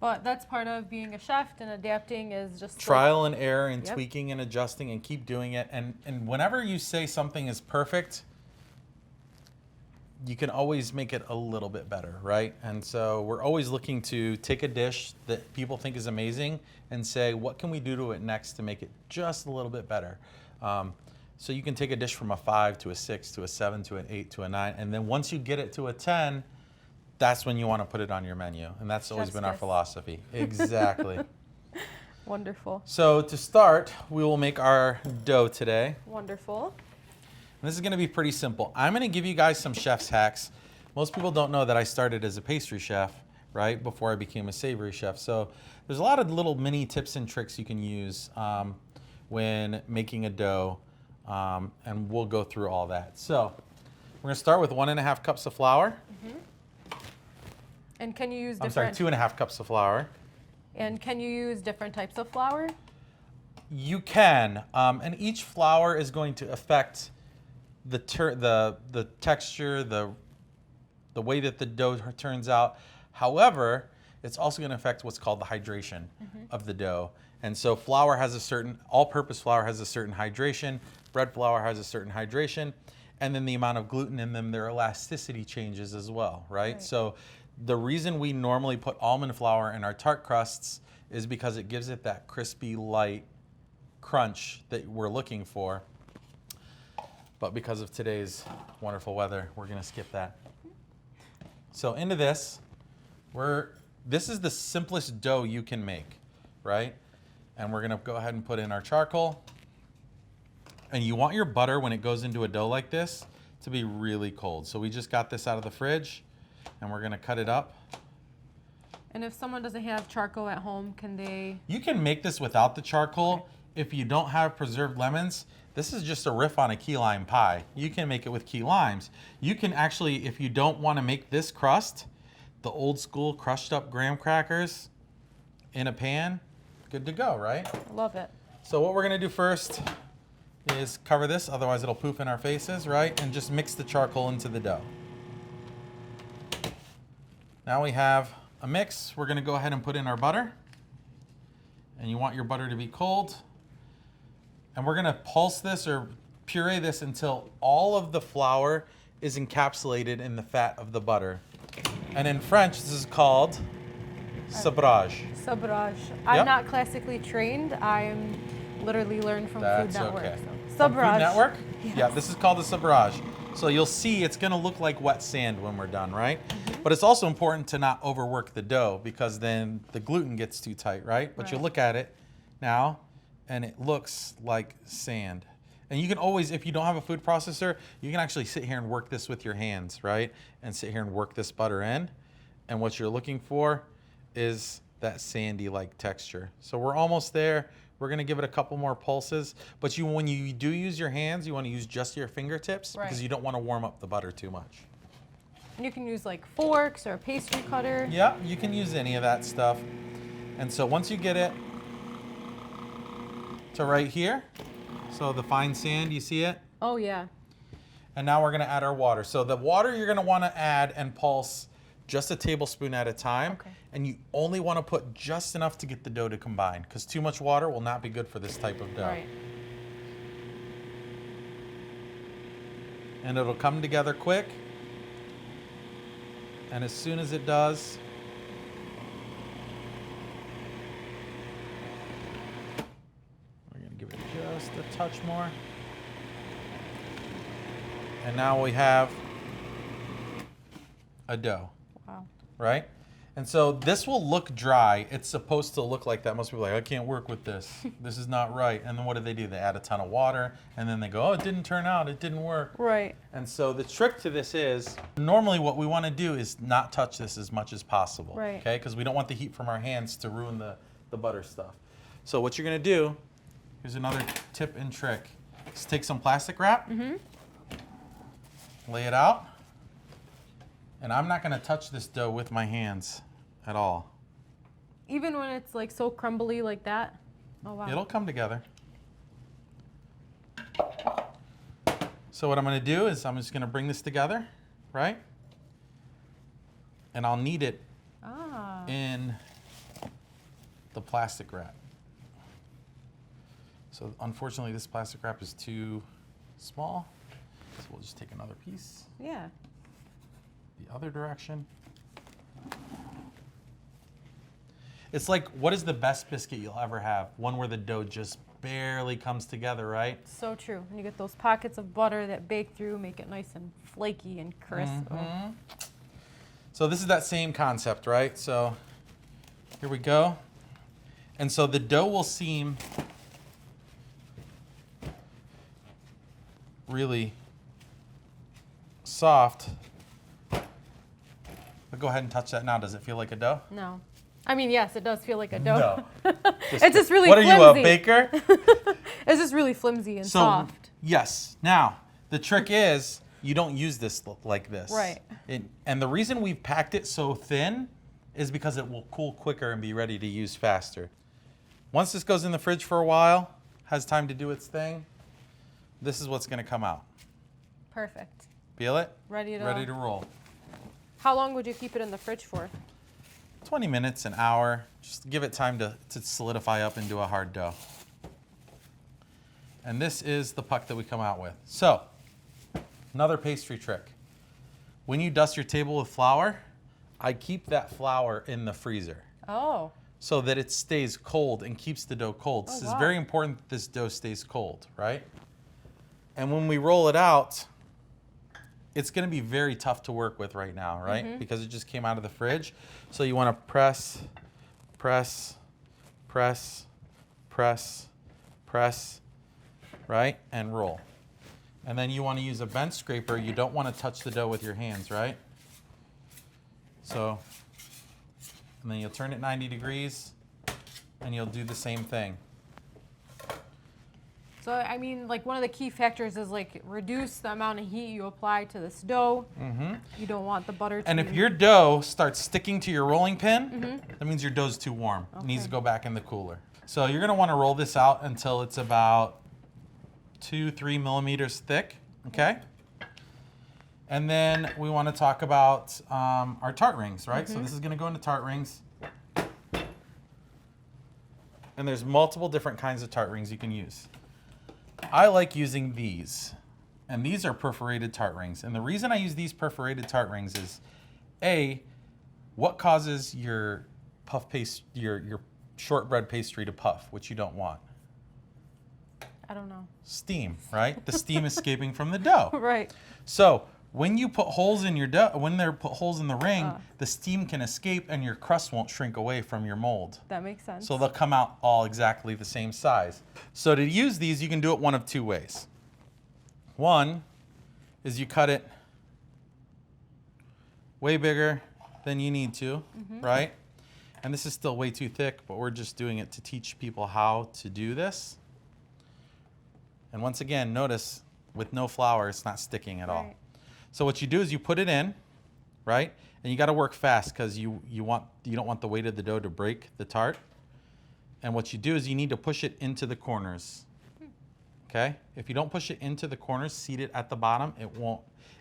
But that's part of being a chef, and adapting is just Trial and error and Yep. tweaking and adjusting and keep doing it. And whenever you say something is perfect, you can always make it a little bit better, right? And so we're always looking to take a dish that people think is amazing and say, what can we do to it next to make it just a little bit better? So you can take a dish from a 5 to a 6 to a 7 to an 8 to a 9. And then once you get it to a 10, that's when you want to put it on your menu. And that's always Chef's been our kiss. philosophy. Exactly. wonderful. So to start, we will make our dough today. Wonderful. And this is going to be pretty simple. I'm going to give you guys some chef's hacks. Most people don't know that I started as a pastry chef, right, before I became a savory chef. So there's a lot of little mini tips and tricks you can use when making a dough, and we'll go through all that. So we're going to start with 1.5 cups of flour. And can you use I'm sorry, different 2.5 cups of flour. And can you use different types of flour? You can, and each flour is going to affect the texture, the way that the dough turns out. However, it's also going to affect what's called the hydration of the dough. And so flour has a certain, all-purpose flour has a certain hydration, bread flour has a certain hydration, and then the amount of gluten in them, their elasticity changes as well, right? So the reason we normally put almond flour in our tart crusts is because it gives it that crispy, light crunch that we're looking for. But because of today's wonderful weather, we're going to skip that. So into this, this is the simplest dough you can make, right? And we're going to go ahead and put in our charcoal. And you want your butter, when it goes into a dough like this, to be really cold. So we just got this out of the fridge, and we're going to cut it up. And if someone doesn't have charcoal at home, can they? You can make this without the charcoal. If you don't have preserved lemons, this is just a riff on a key lime pie. You can make it with key limes. You can actually, if you don't want to make this crust, the old school crushed up graham crackers in a pan, good to go, right? Love it. So what we're going to do first is cover this, otherwise it'll poof in our faces, right? And just mix the charcoal into the dough. Now we have a mix. We're going to go ahead and put in our butter. And you want your butter to be cold. And we're going to pulse this or puree this until all of the flour is encapsulated in the fat of the butter. And in French, this is called sabrage. Sabrage. I'm Yep. not classically trained. I'm literally learned from That's Food Network. okay. So. From Sabrage. Food Network? Yes. Yeah, this is called the sabrage. So you'll see it's going to look like wet sand when we're done, right? But it's also important to not overwork the dough because then the gluten gets too tight, right? But you Right. look at it now and it looks like sand. And you can always, if you don't have a food processor, you can actually sit here and work this with your hands, right? And sit here and work this butter in. And what you're looking for is that sandy-like texture. So we're almost there. We're gonna give it a couple more pulses. But when you do use your hands, you wanna use just your fingertips Right. because you don't wanna warm up the butter too much. And you can use like forks or a pastry cutter. Yeah, you can use any of that stuff. And so once you get it to right here, so the fine sand, you see it? Oh yeah. And now we're gonna add our water. So the water you're gonna wanna add and pulse just a tablespoon at a time. Okay. And you only wanna put just enough to get the dough to combine because too much water will not be good for this type of dough. Right. And it'll come together quick. And as soon as it does, we're gonna give it just a touch more. And now we have a dough, Wow. right? And so this will look dry. It's supposed to look like that. Most people are like, I can't work with this. This is not right. And then what do? They add a ton of water and then they go, oh, it didn't turn out. It didn't work. Right. And so the trick to this is, normally what we want to do is not touch this as much as possible. Right. Okay? Because we don't want the heat from our hands to ruin the butter stuff. So what you're going to do, here's another tip and trick. Just take some plastic wrap, lay it out. And I'm not going to touch this dough with my hands at all. Even when it's like so crumbly like that. Oh wow. It'll come together. So what I'm going to do is I'm just going to bring this together, right? And I'll knead it Ah. in the plastic wrap. So unfortunately this plastic wrap is too small. So we'll just take another piece, Yeah. the other direction. It's like, what is the best biscuit you'll ever have? One where the dough just barely comes together, right? So true. And you get those pockets of butter that bake through, make it nice and flaky and crisp. Oh. So this is that same concept, right? So here we go. And so the dough will seem really soft. But go ahead and touch that now. Does it feel like a dough? No. I mean, yes, it does feel like a dough. No. It's just really What are flimsy. you, a baker? It's just really flimsy and So, soft. yes. Now, the trick is you don't use this like this. Right. And the reason we've packed it so thin is because it will cool quicker and be ready to use faster. Once this goes in the fridge for a while, has time to do its thing, this is what's going to come out. Perfect. Feel it? Ready to roll. How long would you keep it in the fridge for? 20 minutes, an hour. Just give it time to solidify up into a hard dough. And this is the puck that we come out with. So, another pastry trick. When you dust your table with flour, I keep that flour in the freezer Oh. so that it stays cold and keeps the dough cold. This is wow. very important that this dough stays cold, right? And when we roll it out, it's going to be very tough to work with right now, right? Because it just came out of the fridge. So you want to press, press, press, press, press, right? And roll. And then you want to use a bench scraper. You don't want to touch the dough with your hands, right? So, and then you'll turn it 90 degrees and you'll do the same thing. So, I mean, like one of the key factors is like reduce the amount of heat you apply to this dough. You don't want the butter to And be- if your dough starts sticking to your rolling pin, that means your dough's too warm. It needs to Okay. go back in the cooler. So you're gonna wanna roll this out until it's about 2-3 millimeters thick, okay? And then we wanna talk about our tart rings, right? So this is gonna go into tart rings. And there's multiple different kinds of tart rings you can use. I like using these. And these are perforated tart rings. And the reason I use these perforated tart rings is, A, what causes your puff paste, your shortbread pastry to puff, which you don't want? I don't know. Steam, right? The steam escaping from the dough. Right. So When you put holes in your dough, when they're put holes in the ring, the steam can escape and your crust won't shrink away from your mold. That makes sense. So they'll come out all exactly the same size. So to use these, you can do it one of two ways. One is you cut it way bigger than you need to, right? And this is still way too thick, but we're just doing it to teach people how to do this. And once again, notice with no flour, it's not sticking at all. So what you do is you put it in, right? And you got to work fast because you don't want the weight of the dough to break the tart. And what you do is you need to push it into the corners. Okay? If you don't push it into the corners, seat it at the bottom,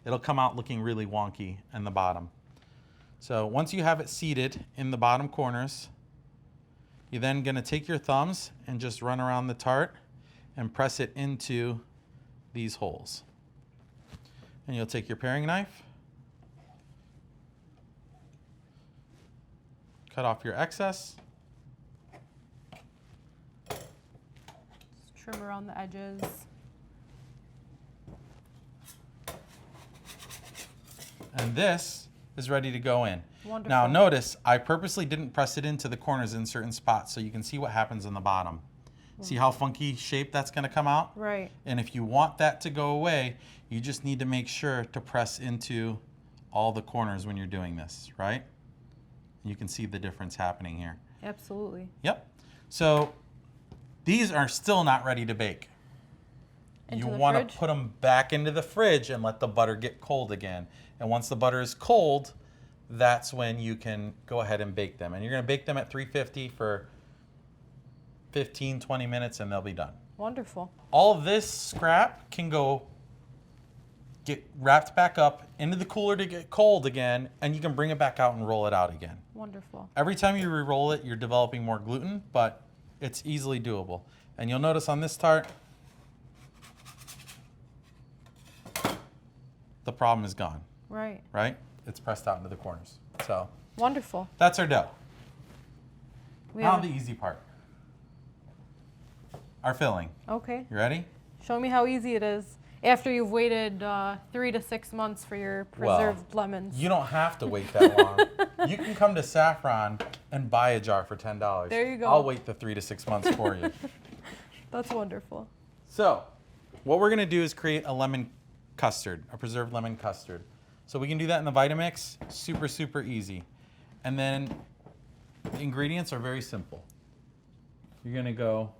it'll come out looking really wonky in the bottom. So once you have it seated in the bottom corners, you're then going to take your thumbs and just run around the tart and press it into these holes. And you'll take your paring knife, cut off your excess, Just trim around the edges. and this is ready to go in. Wonderful. Now notice, I purposely didn't press it into the corners in certain spots so you can see what happens in the bottom. See how funky shape that's going to come out? Right. And if you want that to go away, you just need to make sure to press into all the corners when you're doing this, right? You can see the difference happening here. Absolutely. Yep. So these are still not ready to bake. Into You the want fridge? to put them back into the fridge and let the butter get cold again. And once the butter is cold, that's when you can go ahead and bake them. And you're going to bake them at 350 for 15, 20 minutes and they'll be done. Wonderful. All of this scrap can get wrapped back up into the cooler to get cold again, and you can bring it back out and roll it out again. Wonderful. Every time you re-roll it, you're developing more gluten, but it's easily doable. And you'll notice on this tart, the problem is gone, Right. right? It's pressed out into the corners. So Wonderful. that's our dough. We Now have the easy part. Our filling. Okay. You ready? Show me how easy it is after you've waited 3 to 6 months for your preserved lemons. You don't have to wait that long. You can come to Saffron and buy a jar for $10. There you go. I'll wait the 3 to 6 months for you. That's wonderful. So, what we're gonna do is create a lemon custard, a preserved lemon custard. So we can do that in the Vitamix, super, super easy. And then the ingredients are very simple. You're gonna go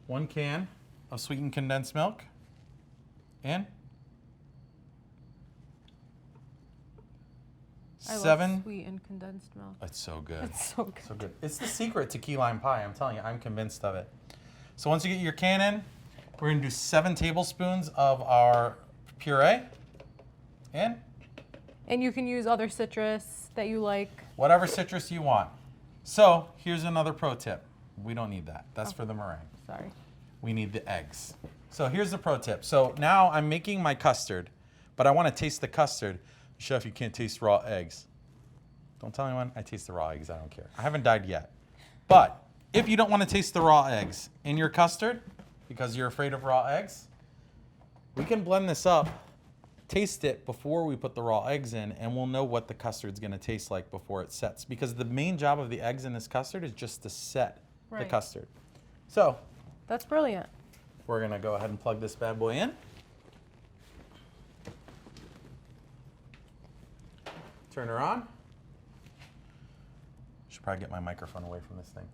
1 can of sweetened condensed milk and I 7. love sweet and condensed milk. It's so good. It's so good. So good. It's the secret to key lime pie. I'm telling you, I'm convinced of it. So once you get your can in, we're gonna do 7 tablespoons of our puree and And you can use other citrus that you like. whatever citrus you want. So here's another pro tip. We don't need that. That's for the meringue. Sorry. We need the eggs. So here's the pro tip. So now I'm making my custard, but I want to taste the custard. Chef, you can't taste raw eggs. Don't tell anyone I taste the raw eggs. I don't care. I haven't died yet. But if you don't want to taste the raw eggs in your custard because you're afraid of raw eggs, we can blend this up, taste it before we put the raw eggs in, and we'll know what the custard's going to taste like before it sets. Because the main job of the eggs in this custard is just to set the Right. custard. So That's brilliant. we're going to go ahead and plug this bad boy in. Turn her on. Should probably get my microphone away from this thing.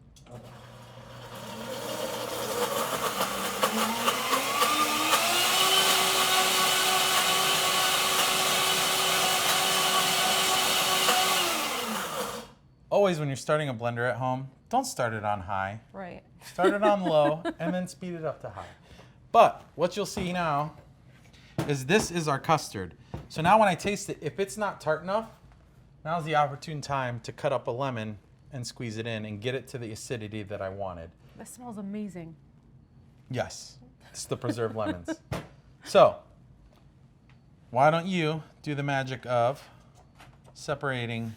Always when you're starting a blender at home, don't start it on high. Right. Start it on low and then speed it up to high. But what you'll see now is this is our custard. So now when I taste it, if it's not tart enough, now's the opportune time to cut up a lemon and squeeze it in and get it to the acidity that I wanted. This smells amazing. Yes, it's the preserved lemons. So why don't you do the magic of separating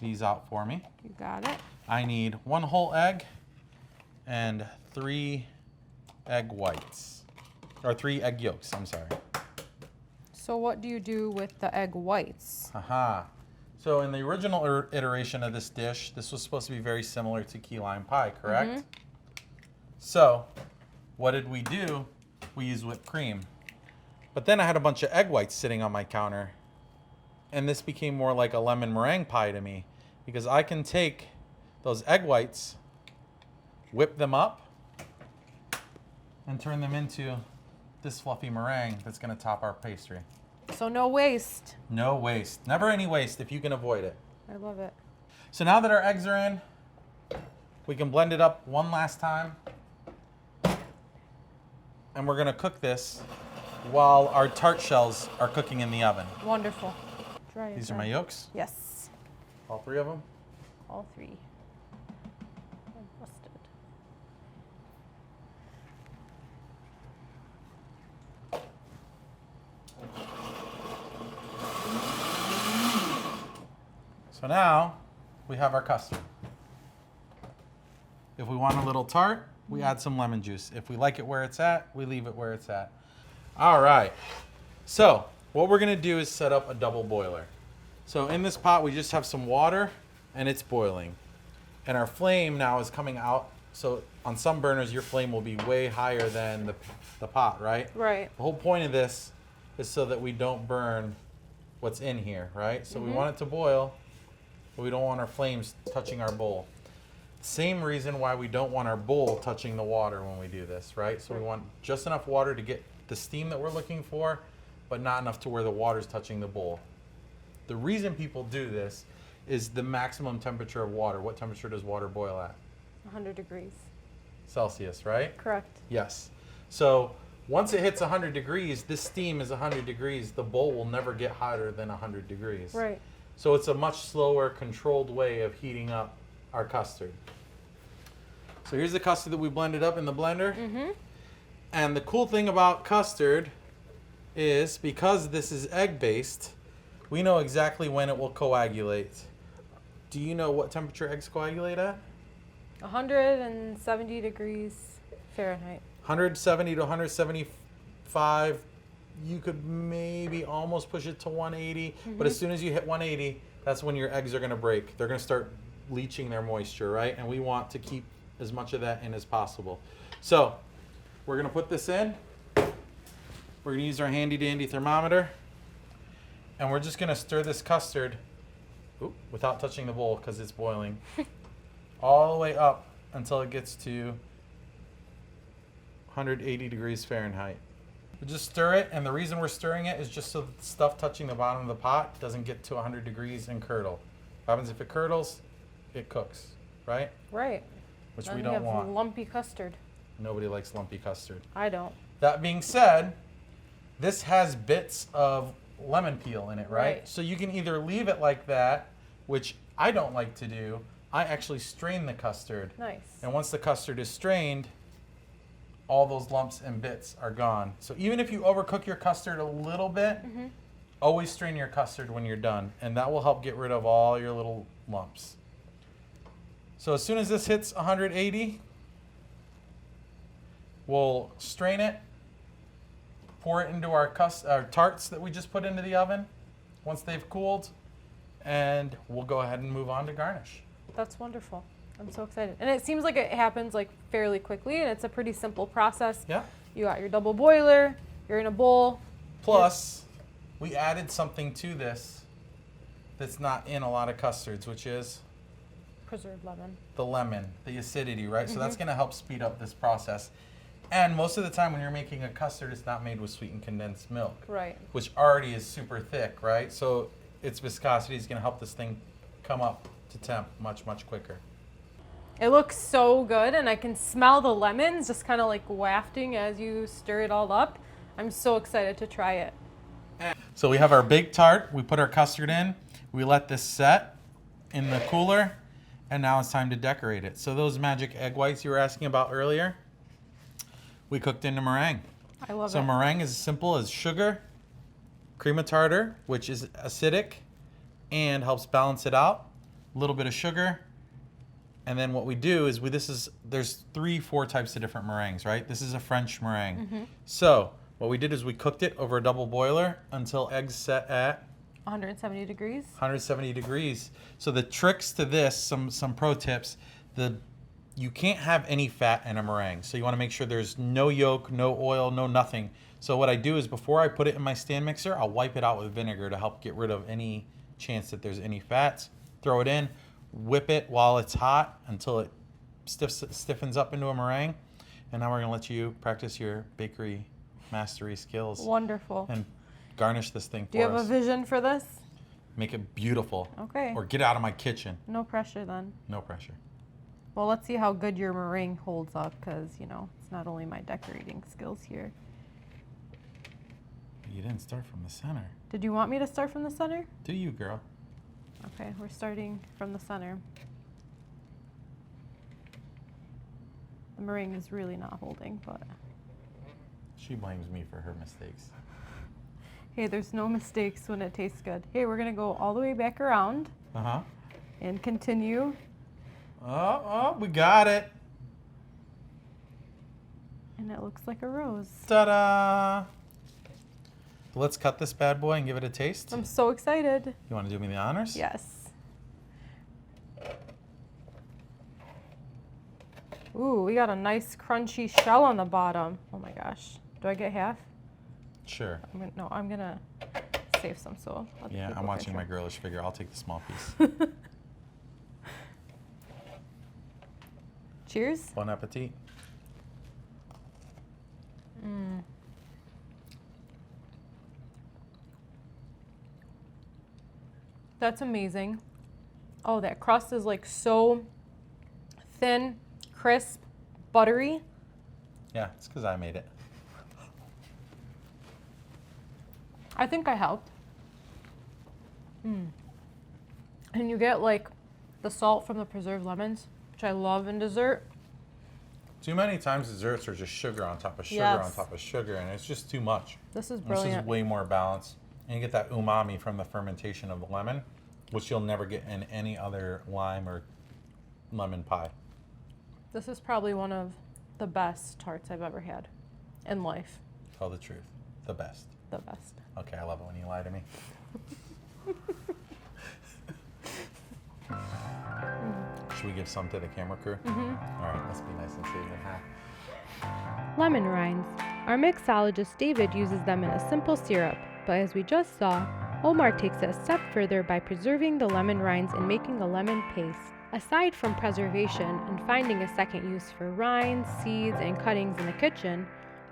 these out for me? You got it. I need 1 whole egg and 3 egg whites, or 3 egg yolks, I'm sorry. So So what do you do with the egg whites? Aha. So in the original iteration of this dish, this was supposed to be very similar to key lime pie, correct? So what did we do? We used whipped cream. But then I had a bunch of egg whites sitting on my counter. And this became more like a lemon meringue pie to me, because I can take those egg whites, whip them up, and turn them into this fluffy meringue that's going to top our pastry. So no waste. No waste. Never any waste if you can avoid it. I love it. So now that our eggs are in, we can blend it up one last time. And we're going to cook this while our tart shells are cooking in the oven. Wonderful. Dry These are my yolks? Yes. All three of them? All three. I'm busted. So now we have our custard. If we want a little tart, we add some lemon juice. If we like it where it's at, we leave it where it's at. All right. So what we're going to do is set up a double boiler. So in this pot, we just have some water and it's boiling. And our flame now is coming out. So on some burners, your flame will be way higher than the pot, right? Right. The whole point of this is so that we don't burn what's in here, right? So we want it to boil, but we don't want our flames touching our bowl. Same reason why we don't want our bowl touching the water when we do this, right? So we want just enough water to get the steam that we're looking for, but not enough to where the water's touching the bowl. The reason people do this is the maximum temperature of water. What temperature does water boil at? 100 degrees. Celsius, right? Correct. Yes. So once it hits 100 degrees, this steam is 100 degrees. The bowl will never get hotter than 100 degrees. Right. So it's a much slower, controlled way of heating up our custard. So here's the custard that we blended up in the blender. And the cool thing about custard is because this is egg-based, we know exactly when it will coagulate. Do you know what temperature eggs coagulate at? 170 degrees Fahrenheit. 170 to 175. You could maybe almost push it to 180, but as soon as you hit 180, that's when your eggs are going to break. They're going to start leaching their moisture, right? And we want to keep as much of that in as possible. So we're going to put this in. We're going to use our handy dandy thermometer, and we're just going to stir this custard without touching the bowl because it's boiling all the way up until it gets to 180 degrees Fahrenheit. We just stir it, and the reason we're stirring it is just so the stuff touching the bottom of the pot doesn't get to 100 degrees and curdle. What happens if it curdles? It cooks, right? Right. Which Then we you don't have want. lumpy custard. Nobody likes lumpy custard. I don't. That being said, this has bits of lemon peel in it, right? Right. So you can either leave it like that, which I don't like to do. I actually strain the custard. Nice. And once the custard is strained, all those lumps and bits are gone. So even if you overcook your custard a little bit, always strain your custard when you're done, and that will help get rid of all your little lumps. So as soon as this hits 180, we'll strain it, pour it into our tarts that we just put into the oven once they've cooled, and we'll go ahead and move on to garnish. That's wonderful. I'm so excited. And it seems like it happens like fairly quickly, and it's a pretty simple process. Yeah. You got your double boiler, you're in a bowl. Plus, we added something to this that's not in a lot of custards, which is Preserved lemon. the lemon, the acidity, right? So that's going to help speed up this process. And most of the time when you're making a custard, it's not made with sweetened condensed milk, Right. which already is super thick, right? So its viscosity is going to help this thing come up to temp much, much quicker. It looks so good, and I can smell the lemons just kind of like wafting as you stir it all up. I'm so excited to try it. So we have our big tart. We put our custard in. We let this set in the cooler, and now it's time to decorate it. So those magic egg whites you were asking about earlier, we cooked into meringue. I love So it. meringue is as simple as sugar, cream of tartar, which is acidic and helps balance it out, a little bit of sugar, and then what we do is there's 3-4 types of different meringues, right? This is a French meringue. So What we did is we cooked it over a double boiler until eggs set at 170 degrees. 170 degrees. So the tricks to this, some pro tips, you can't have any fat in a meringue. So you want to make sure there's no yolk, no oil, no nothing. So what I do is before I put it in my stand mixer, I'll wipe it out with vinegar to help get rid of any chance that there's any fats. Throw it in, whip it while it's hot until it stiffens up into a meringue. And now we're gonna let you practice your bakery mastery skills. Wonderful. And garnish this thing for us. Do you have a vision for this? Make it beautiful. Okay. Or get out of my kitchen. No pressure then. No pressure. Well, let's see how good your meringue holds up, because, you know, it's not only my decorating skills here. You didn't start from the center. Did you want me to start from the center? Do you, girl? Okay, we're starting from the center. The meringue is really not holding, but She blames me for her mistakes. hey, there's no mistakes when it tastes good. Hey, we're gonna go all the way back around Uh-huh. and continue. Oh, we got it. And it looks like a rose. Ta-da! Let's cut this bad boy and give it a taste. I'm so excited. You want to do me the honors? Yes. Ooh, we got a nice crunchy shell on the bottom. Oh my gosh. Do I get half? Sure. I'm gonna save some, so I'll Yeah, take I'm a watching my picture. girlish figure. I'll take the small piece. Cheers. Bon appetit. That's amazing. Oh, that crust is like so thin, crisp, buttery. Yeah, it's because I made it. I think I helped. And you get like the salt from the preserved lemons, which I love in dessert. Too many times desserts are just sugar on top of sugar Yes. on top of sugar, and it's just too much. This is And this brilliant. is way more balanced. And you get that umami from the fermentation of the lemon, which you'll never get in any other lime or lemon pie. This is probably one of the best tarts I've ever had in life. Tell the truth. The best. The best. Okay, I love it when you lie to me. Should we give some to the camera crew? All right, let's be nice and save it half. Lemon rinds. Our mixologist David uses them in a simple syrup, but as we just saw, Omar takes it a step further by preserving the lemon rinds and making a lemon paste. Aside from preservation and finding a second use for rinds, seeds, and cuttings in the kitchen,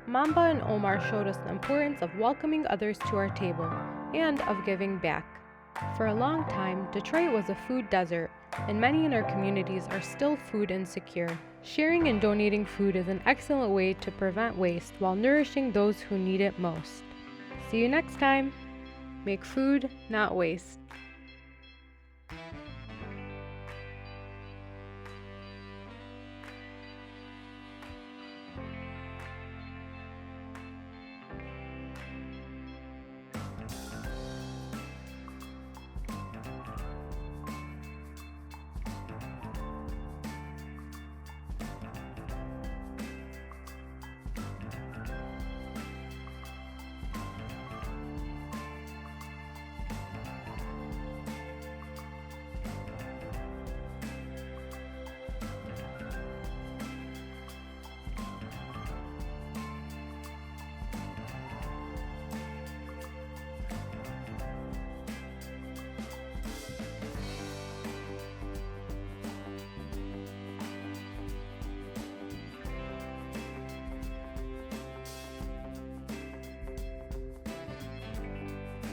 Mamba and Omar showed us the importance of welcoming others to our table and of giving back. For a long time, Detroit was a food desert, and many in our communities are still food insecure. Sharing and donating food is an excellent way to prevent waste while nourishing those who need it most. See you next time. Make food, not waste.